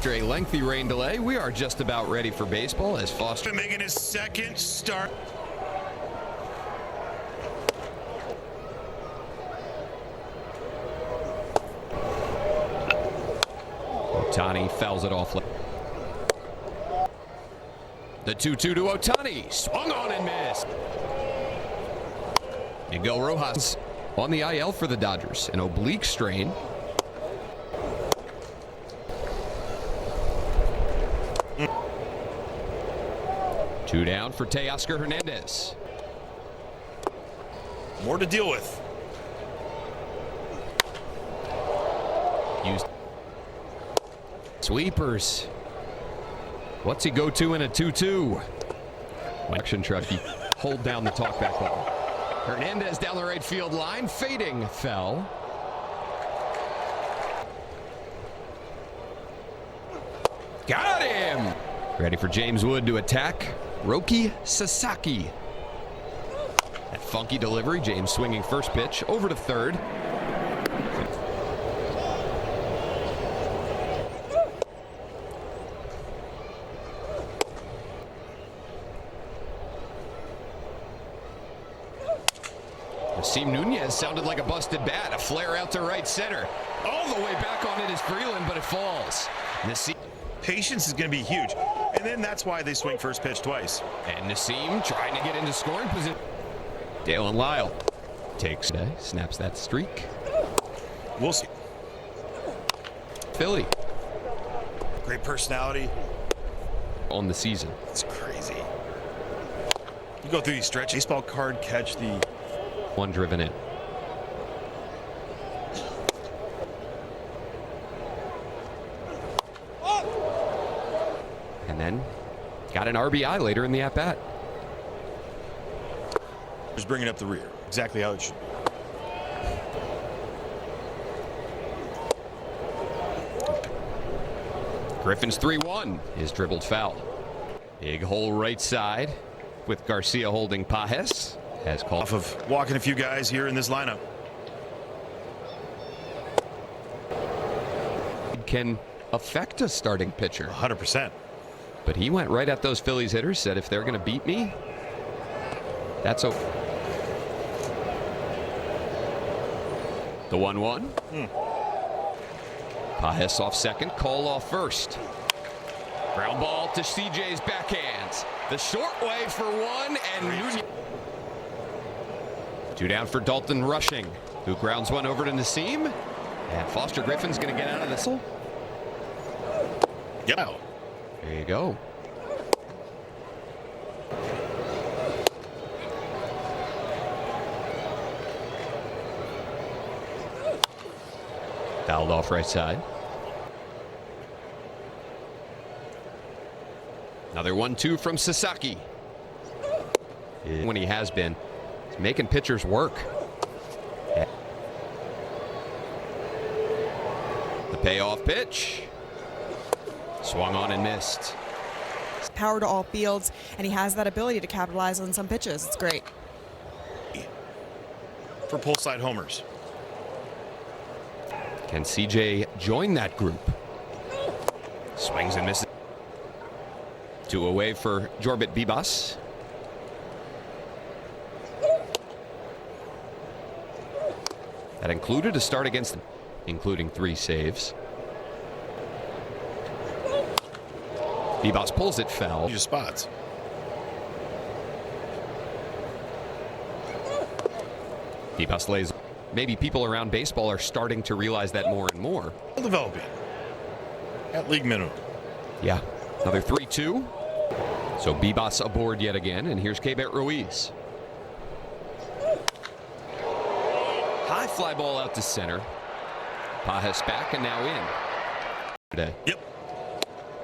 After a lengthy rain delay, we are just about ready for baseball as Foster making his second start. Ohtani fouls it off. The 2-2 to Ohtani. Swung on and missed. Miguel Rojas on the IL for the Dodgers. An oblique strain. Two down for Teoscar Hernandez. More to deal with. Used sweepers. What's he go to in a 2-2? Action Truckee. Hold down the talkback button. Hernandez down the right field line. Fading. Fell. Got him! Ready for James Wood to attack. Roki Sasaki. That funky delivery. James swinging first pitch. Over to third. Nasim Nunez sounded like a busted bat. A flare out to right center. All the way back on it is Freeland, but it falls. Nasim. Patience is going to be huge. And then that's why they swing first pitch twice. And Nasim trying to get into scoring position. Dalen Lyle takes today, snaps that streak. We'll see. Philly. Great personality. On the season. It's crazy. You go through these stretch baseball card, catch the one driven in. And then got an RBI later in the at-bat. Just bringing up the rear. Exactly how it should be. Griffin's 3-1 is dribbled foul. Big hole right side with Garcia holding Pajes. Has called off of walking a few guys here in this lineup. Can affect a starting pitcher. 100%. But he went right at those Phillies hitters, said if they're going to beat me, that's okay. The 1-1. Pajes off second, Cole off first. Ground ball to CJ's backhands. The short way for one, and Nunez. Two down for Dalton Rushing, who grounds one over to Nasim. And Foster Griffin's going to get out of this. Yeah. There you go. Fouled off right side. Another 1-2 from Sasaki. When he has been, he's making pitchers work. The payoff pitch. Swung on and missed. Power to all fields, and he has that ability to capitalize on some pitches. It's great. For pull side homers. Can CJ join that group? Swings and misses. Two away for Jorbit Bibas. That included a start against them, including 3 saves. Bibas pulls it foul. Your spots. Bibas lays. Maybe people around baseball are starting to realize that more and more. Developing at league minimum. Yeah, another 3-2. So Bibas aboard yet again, and here's Keibert Ruiz. High fly ball out to center. Pajes back and now in. Today. Yep.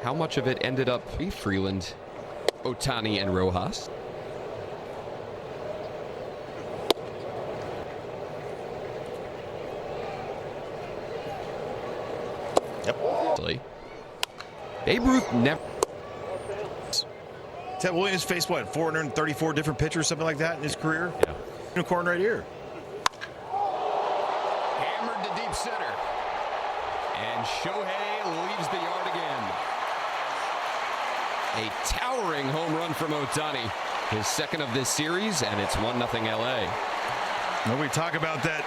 How much of it ended up Freeland, Ohtani, and Rojas? Yep. Babe Ruth never. Ted Williams faced what, 434 different pitchers, something like that in his career? Yeah. Unicorn right here. Hammered to deep center. And Shohei leaves the yard again. A towering home run from Ohtani. His second of this series, and it's 1-0 LA. Well, we talk about that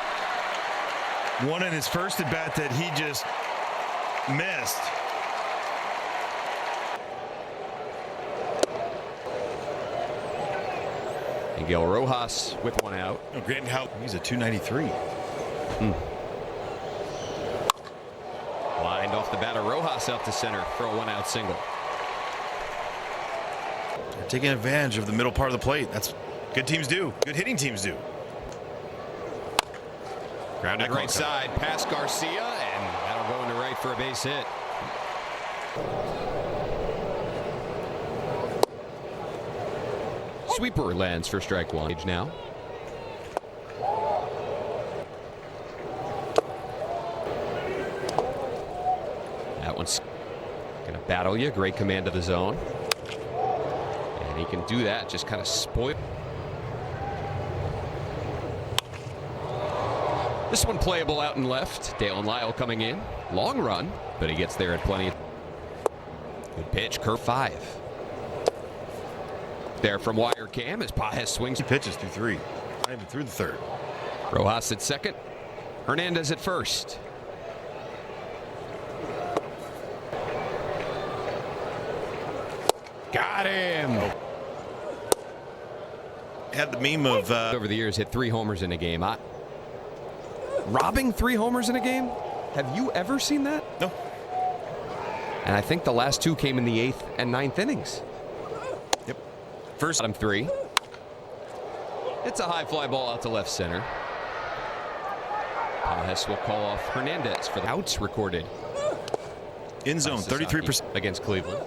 one in his first at bat that he just missed. Miguel Rojas with one out. Oh, Grant, how he's a 293. Lined off the batter, Rojas out to center for a 1-out single. They're taking advantage of the middle part of the plate. That's good teams do. Good hitting teams do. Grounded right side, past Garcia, and that'll go into right for a base hit. Sweeper lands for strike one. Now. That one's gonna battle you. Great command of the zone. And he can do that, just kind of spoil. This one playable out and left. Dale and Lyle coming in. Long run, but he gets there at plenty. Good pitch, curve 5. There from wire cam as Pajes swings. He pitches through 3. Not even through the 3rd. Rojas at second. Hernandez at first. Got him. Had the meme of over the years hit 3 homers in a game. Robbing 3 homers in a game? Have you ever seen that? No. And I think the last 2 came in the 8th and 9th innings. Yep. First Bottom 3. It's a high fly ball out to left center. Pajes will call off Hernandez for the outs recorded. in zone, 33% against Cleveland.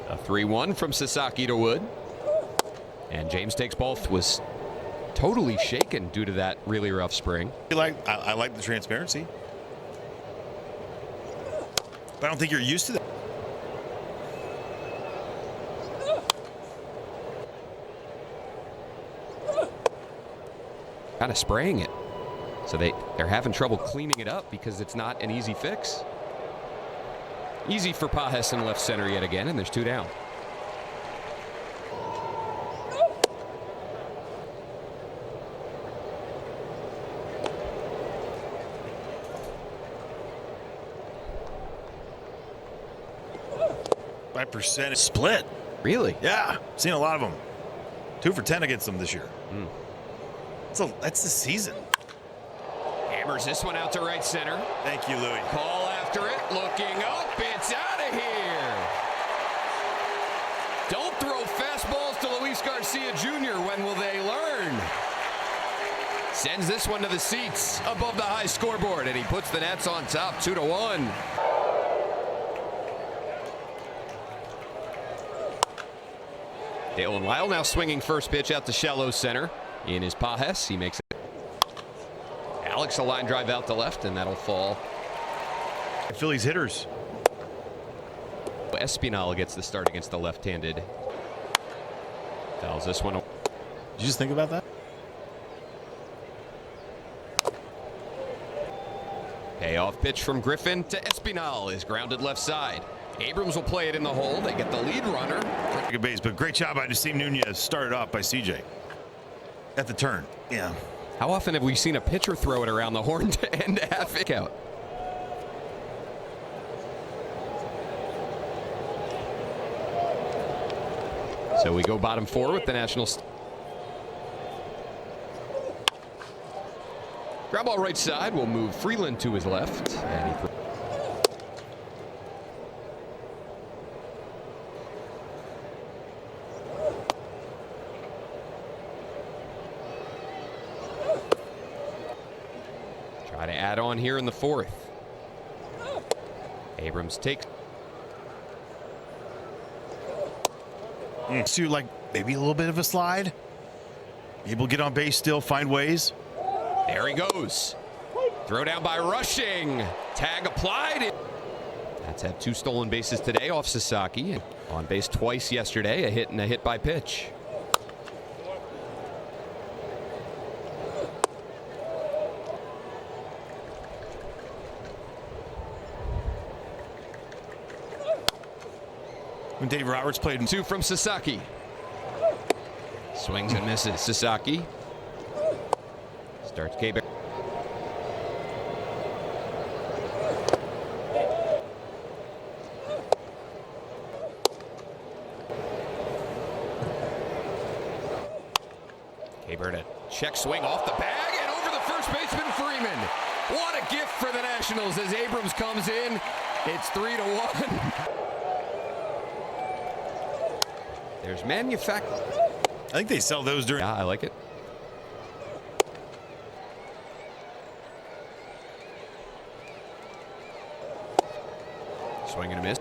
A 3-1 from Sasaki to Wood. And James takes both. Was totally shaken due to that really rough spring. I like the transparency. But I don't think you're used to that. Kind of spraying it. So they're having trouble cleaning it up because it's not an easy fix. Easy for Pajes in left center yet again, and there's 2 down. By percentage split. Really? Yeah, seen a lot of them. 2 for 10 against them this year. So that's the season. Hammers this one out to right center. Thank you, Louis. Call after it, looking up, it's out of here. Don't throw fastballs to Luis Garcia Jr. When will they learn? Sends this one to the seats above the high scoreboard, and he puts the Nets on top 2-1. Dale and Lyle now swinging first pitch out to shallow center. In his Pajes, he makes it. Alex a line drive out to left, and that'll fall. Phillies hitters. Espinal gets the start against the left-handed. Fouls this one. Did you just think about that? Payoff pitch from Griffin to Espinal is grounded left side. Abrams will play it in the hole. They get the lead runner. Good base, but great job by Nasim Nunez. Started off by CJ at the turn. Yeah. How often have we seen a pitcher throw it around the horn to end a half inning out? So we go bottom 4 with the Nationals. Ground ball right side will move Freeland to his left. And he try to add on here in the 4th. Abrams takes. So like maybe a little bit of a slide. Able to get on base still, find ways. There he goes. Throw down by Rushing. Tag applied. Nats have 2 stolen bases today off Sasaki. On base twice yesterday, a hit and a hit by pitch. When Dave Roberts played. 2 from Sasaki. Swings and misses. Sasaki starts K-Bear. K-Bird a check swing off the bag and over the first baseman Freeman. What a gift for the Nationals as Abrams comes in. It's 3-1. There's manufacturing. I think they sell those during. Yeah, I like it. Swing and a miss.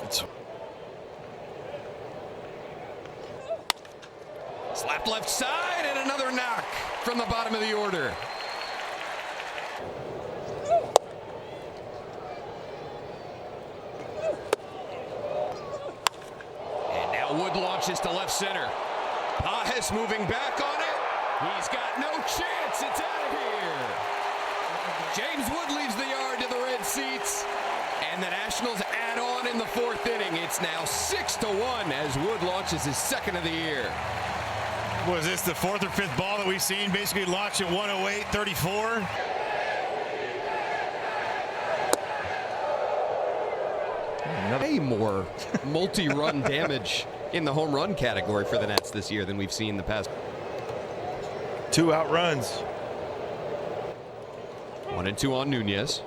It's Slapped left side and another knock from the bottom of the order. And now Wood launches to left center. Pajes moving back on it. He's got no chance. It's out of here. James Wood leaves the yard to the red seats. And the Nationals add on in the 4th inning. It's now 6-1 as Wood launches his 2nd of the year. Was this the 4th or 5th ball that we've seen basically launch at 108-34? Way more multi-run damage in the home run category for the Nats this year than we've seen the past. 2 out runs. 1-2 on Nunez.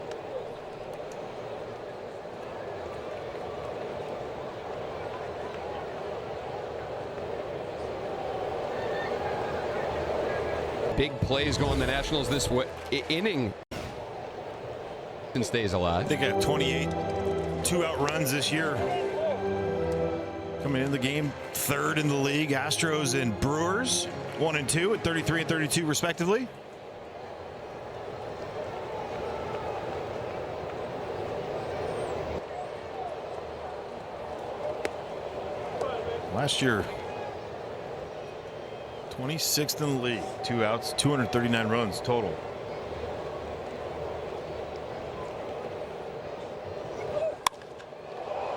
Big plays going the Nationals this inning. And stays alive. I think I have 28 2-out runs this year. Coming in the game, 3rd in the league. Astros and Brewers, 1 and 2 at 33 and 32 respectively. Last year, 26th in the league, 2 outs, 239 runs total.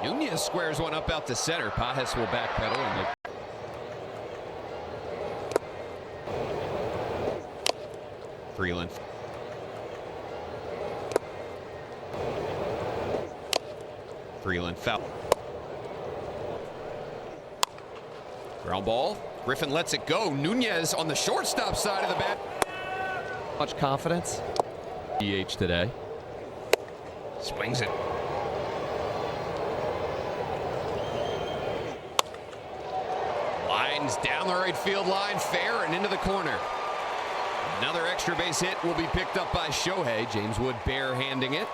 Nunez squares one up out to center. Pajes will backpedal and make. Freeland. Freeland foul. Ground ball. Griffin lets it go. Nunez on the shortstop side of the bat. Much confidence. DH today. Swings it. Lines down the right field line, fair and into the corner. Another extra base hit will be picked up by Shohei. James Wood barehanding it.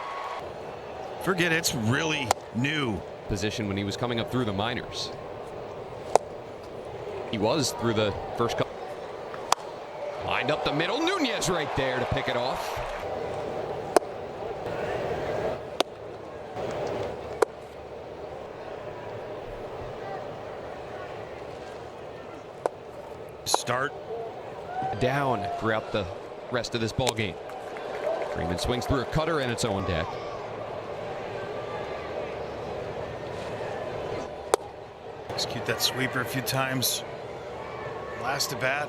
Forget it's really new. Position when he was coming up through the minors. He was through the first couple. Lined up the middle. Nunez right there to pick it off. Start down throughout the rest of this ball game. Freeman swings through a cutter and it's on deck. Execute that sweeper a few times. Last at bat.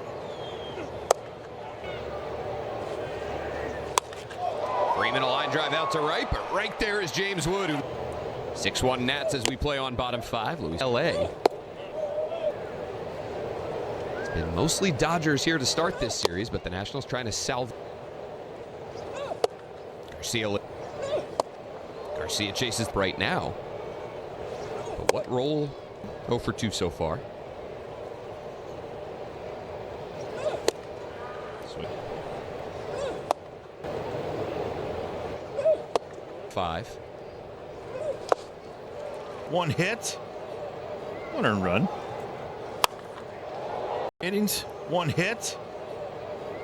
Freeman a line drive out to right, but right there is James Wood. 6-1 Nats as we play on bottom 5. Louis LA. It's been mostly Dodgers here to start this series, but the Nationals trying to salve. Garcia chases right now. But what role? 0 for 2 so far. Swing. 5. 1 hit. 1 earned run. Innings. 1 hit.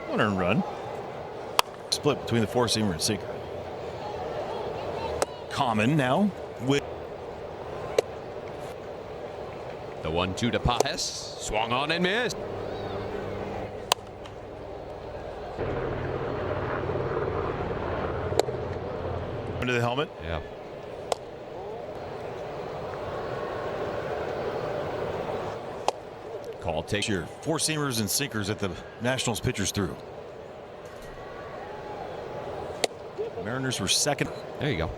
1 earned run. Split between the 4-seamer and sinker. Common now with the 1-2 to Pajes. Swung on and missed. under the helmet. Yeah. Call take. Sure. Four seamers and sinkers that the Nationals pitchers threw. Mariners were second. There you go.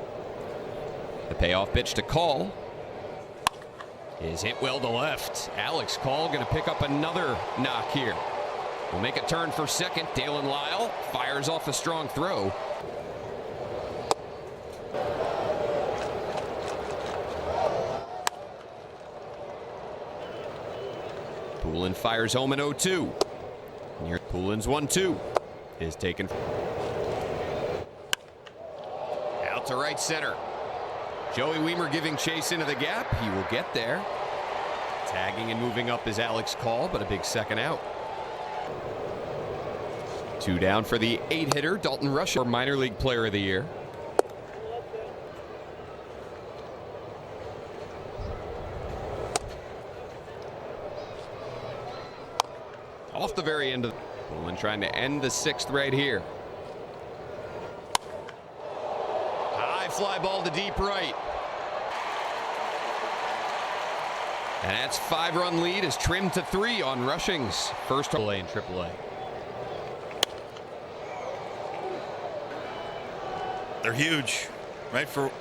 The payoff pitch to Call is hit well to left. Alex Call going to pick up another knock here. Will make a turn for second. Dalen Lyle fires off a strong throw. Poulin fires home in 0-2. Near Poulin's 1-2 is taken. Out to right center. Joey Weimer giving chase into the gap. He will get there. Tagging and moving up is Alex Call, but a big second out. 2 down for the 8-hitter, Dalton Rush, for minor league player of the year. Off the very end of Poulin trying to end the 6th right here. High fly ball to deep right. And that's 5-run lead is trimmed to 3 on Rushing's first AAA and AAA. They're huge, right, for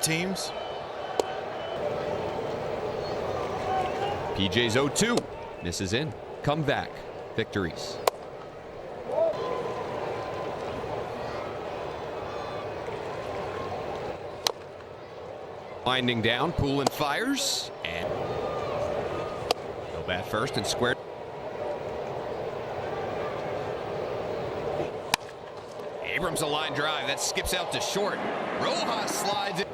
teams. PJ's 0-2. Misses in. Comeback victories. Winding down, Poulin fires and go bat first and square. Abrams a line drive that skips out to short. Rojas slides it.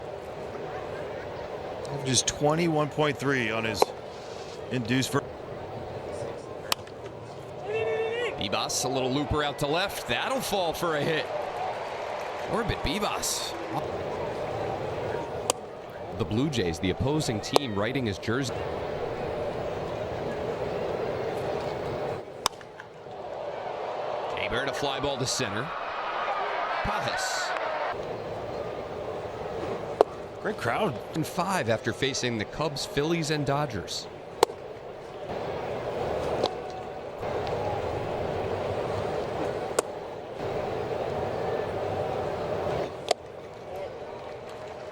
Just 21.3 on his induced. Bibas, a little looper out to left. That'll fall for a hit. Orbit Bibas. The Blue Jays, the opposing team, writing his jersey. Jaybird, a fly ball to center. Pajas. Great crowd. And 5 after facing the Cubs, Phillies, and Dodgers.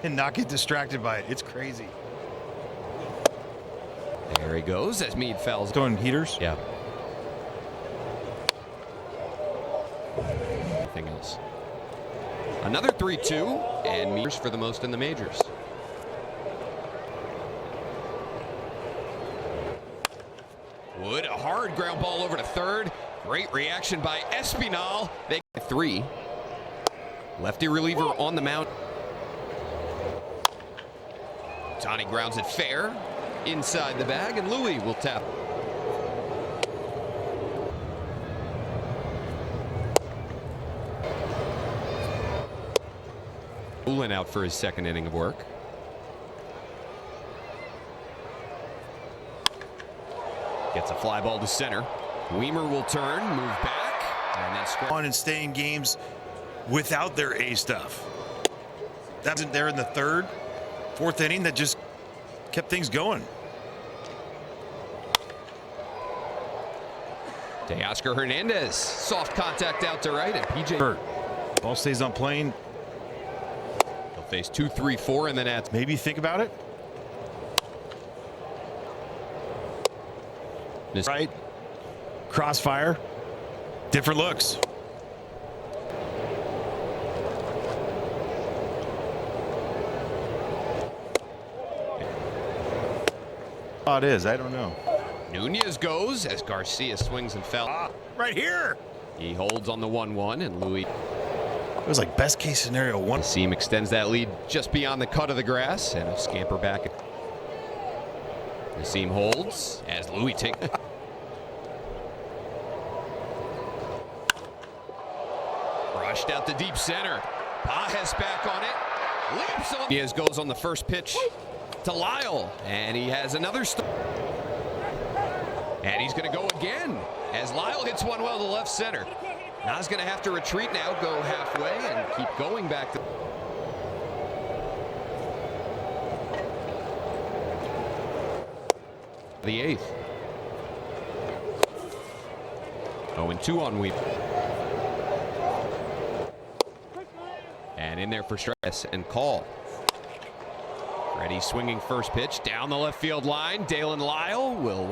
And not get distracted by it. It's crazy. There he goes as Meade fouls. Throwing heaters? Yeah. Nothing else. Another 3-2 and Meade for the most in the majors. Wood, a hard ground ball over to third. Great reaction by Espinal. They get 3. Lefty reliever on the mound. Tani grounds it fair inside the bag, and Louis will tap. Poulin out for his second inning of work. Gets a fly ball to center. Weimer will turn, move back, and then score. On and stay in games without their A stuff. That wasn't there in the 3rd, 4th inning that just kept things going. Teoscar Hernandez, soft contact out to right, and PJ. Ball stays on plane. He'll face 2, 3, 4, and then at. Maybe think about it. Right. Crossfire. Different looks. Oh, it is. I don't know. Nunez goes as Garcia swings and fouls. Right here. He holds on the 1-1, and Louis. It was like best case scenario 1. Seam extends that lead just beyond the cut of the grass, and a scamper back. Seam holds as Louis takes. Rushed out to deep center. Pajas back on it. Leaps on. Nunez goes on the first pitch to Lyle, and he has another. And he's going to go again as Lyle hits one well to left center. Now he's going to have to retreat now, go halfway, and keep going back to. The 8th. 0-2 on Weaver. And in there for stress and call. Ready swinging first pitch down the left field line. Dalen Lyle will.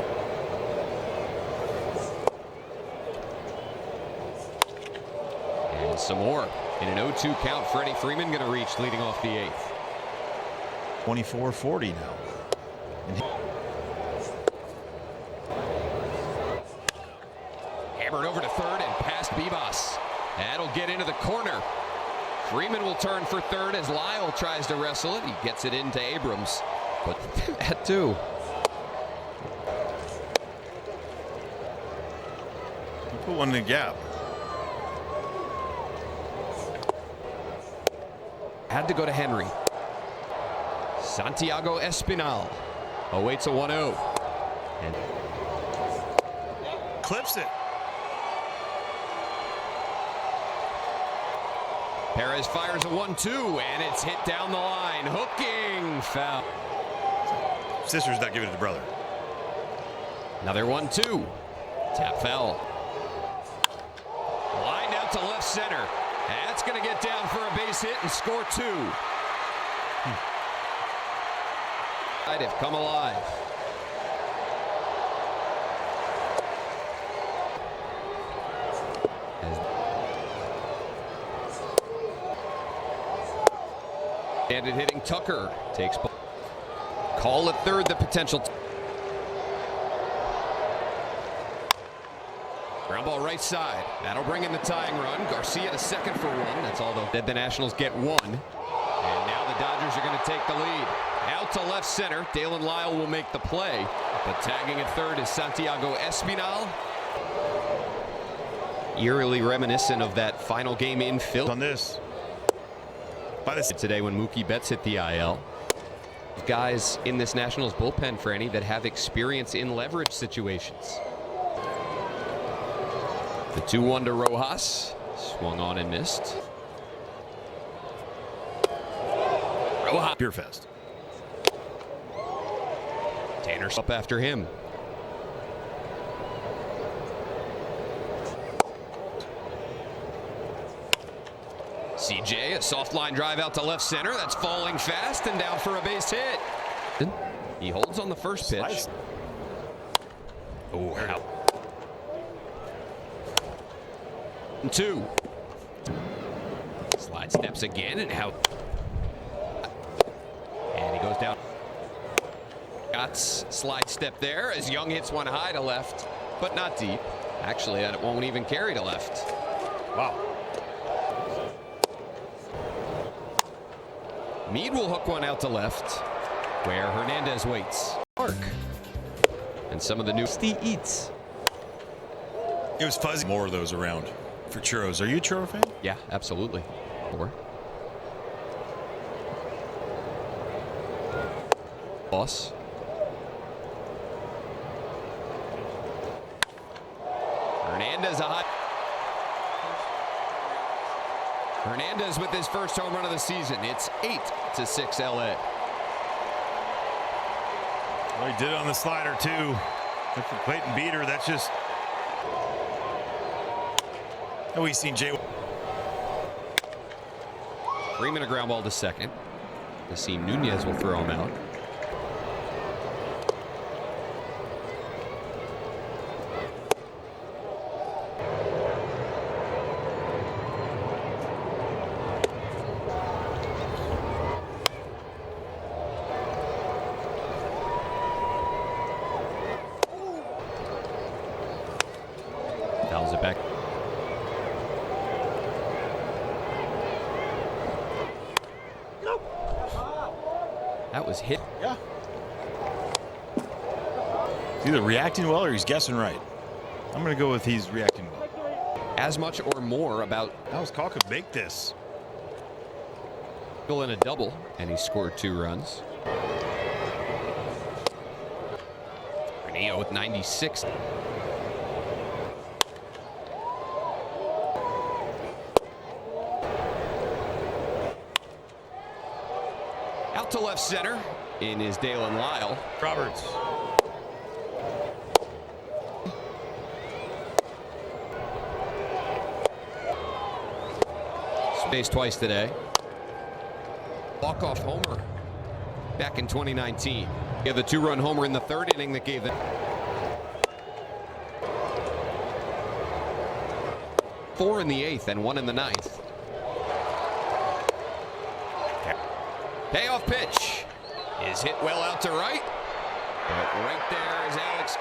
And some more. In an 0-2 count, Freddie Freeman going to reach leading off the 8th. 24-40 now. Hammered over to third and past Bibas. That'll get into the corner. Freeman will turn for third as Lyle tries to wrestle it. He gets it into Abrams. But at 2. Put one in the gap. Had to go to Henry. Santiago Espinal awaits a 1-0. And clips it. Perez fires a 1-2, and it's hit down the line. Hooking foul. Sister's not giving it to brother. Another 1-2. Tap foul. Lined out to left center. That's going to get down for a base hit and score 2. Have come alive. And it hitting Tucker takes call at third, the potential. Ground ball right side. That'll bring in the tying run. Garcia to second for 1. That's all the Nationals get 1. And now the Dodgers are going to take the lead. Out to left center. Dalen Lyle will make the play. But tagging at third is Santiago Espinal. Eerily reminiscent of that final game in Philly. On this. Today when Mookie Betts hit the IL. Guys in this Nationals bullpen, for any that have experience in leverage situations. The 2-1 to Rojas. Swung on and missed. Rojas. Beer fest. Tanner's up after him. CJ, a soft line drive out to left center. That's falling fast and down for a base hit. He holds on the first pitch. Oh, out. 2. Slide steps again and out. And he goes down. Scott's slide step there as Young hits one high to left, but not deep. Actually, that won't even carry to left. Wow. Meade will hook one out to left, where Hernandez waits. Park. And some of the new eats. It was fuzzy. More of those around for churros. Are you a churro fan? Yeah, absolutely. 4. Boss. Hernandez a hot. Hernandez with his first home run of the season. It's 8-6 LA. Well, he did it on the slider too. If the Clayton beater, that's just. Oh, we've seen Jay. Freeman a ground ball to second. To see Nunez will throw him out. Fouls it back. That was hit. Yeah. He's either reacting well or he's guessing right. I'm going to go with he's reacting well. As much or more about. How's Call could make this? In a double, and he scored 2 runs. Renio with 96. Out to left center in is Dalen Lyle. Roberts. Base twice today. Walk-off homer back in 2019. Yeah, the 2-run homer in the 3rd inning that gave them 4 in the 8th and 1 in the 9th. Payoff pitch is hit well out to right. But right there is Alex.